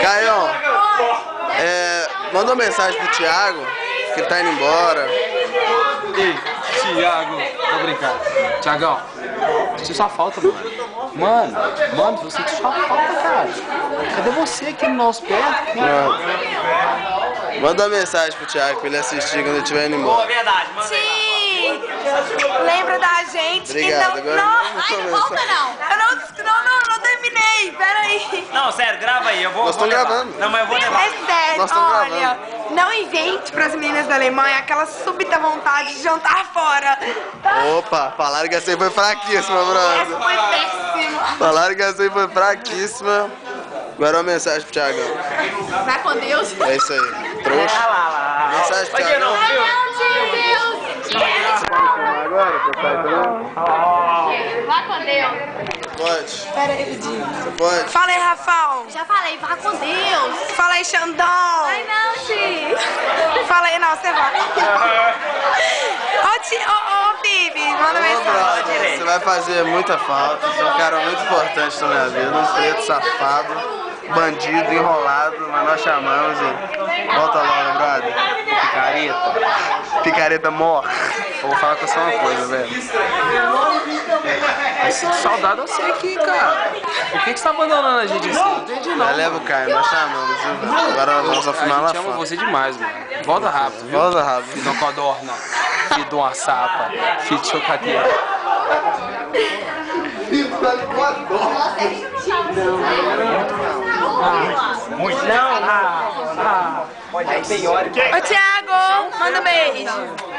Caião, manda uma mensagem pro Thiago, que ele tá indo embora. Ei, Thiago, tô brincando. Thiagão, você só falta, mano. Mano, você só falta, cara. Cadê você aqui no nosso pé? Manda uma mensagem pro Thiago pra ele assistir quando ele estiver indo embora. Boa, verdade, manda. Sim! Lembra da gente? Obrigado, Então, agora não volta não. Eu não terminei, peraí. Não, sério, grava aí, eu vou. Nós estamos gravando. Não, mas eu vou levar. É sério, Nós estamos olha, não invente pras meninas da Alemanha aquela súbita vontade de jantar fora. Opa, falaram que essa aí foi fraquíssima, Essa brother. foi péssima. Falaram que essa aí foi fraquíssima. Agora uma mensagem pro Thiagão. Vai com Deus. É isso aí, trouxa. Lá. Mensagem pro Aqui Thiagão. não, viu? Agora, Vá com Deus. pode. Pera aí, Vidinho. Você pode? Fala aí, Rafão. Já falei, vá com Deus. Fala aí, Xandão. Ai, não, Ti. Fala aí, não, você vai. Ô, Bibi, manda Ô, mensagem. brother, você vai fazer muita falta. Você é um cara muito importante na minha vida. Um preto safado, bandido, enrolado, mas nós chamamos e volta logo, brother. Picareta. Picareta morre. Eu vou falar com você uma coisa, velho. Eu sinto saudade eu sei aqui, cara. Por que você tá abandonando a gente assim? Não entendi não. Mas leva o Caio, nós chamamos, viu, velho? Agora nós vamos afirmar A lá gente ama fora. você demais, mano. Volta rápido, viu? Volta rápido. Filho de uma codorna, filho de uma sapa, filho de chocadeira. Muito. Não. Pode ir, tem hora. Ô, Thiago, manda um beijo.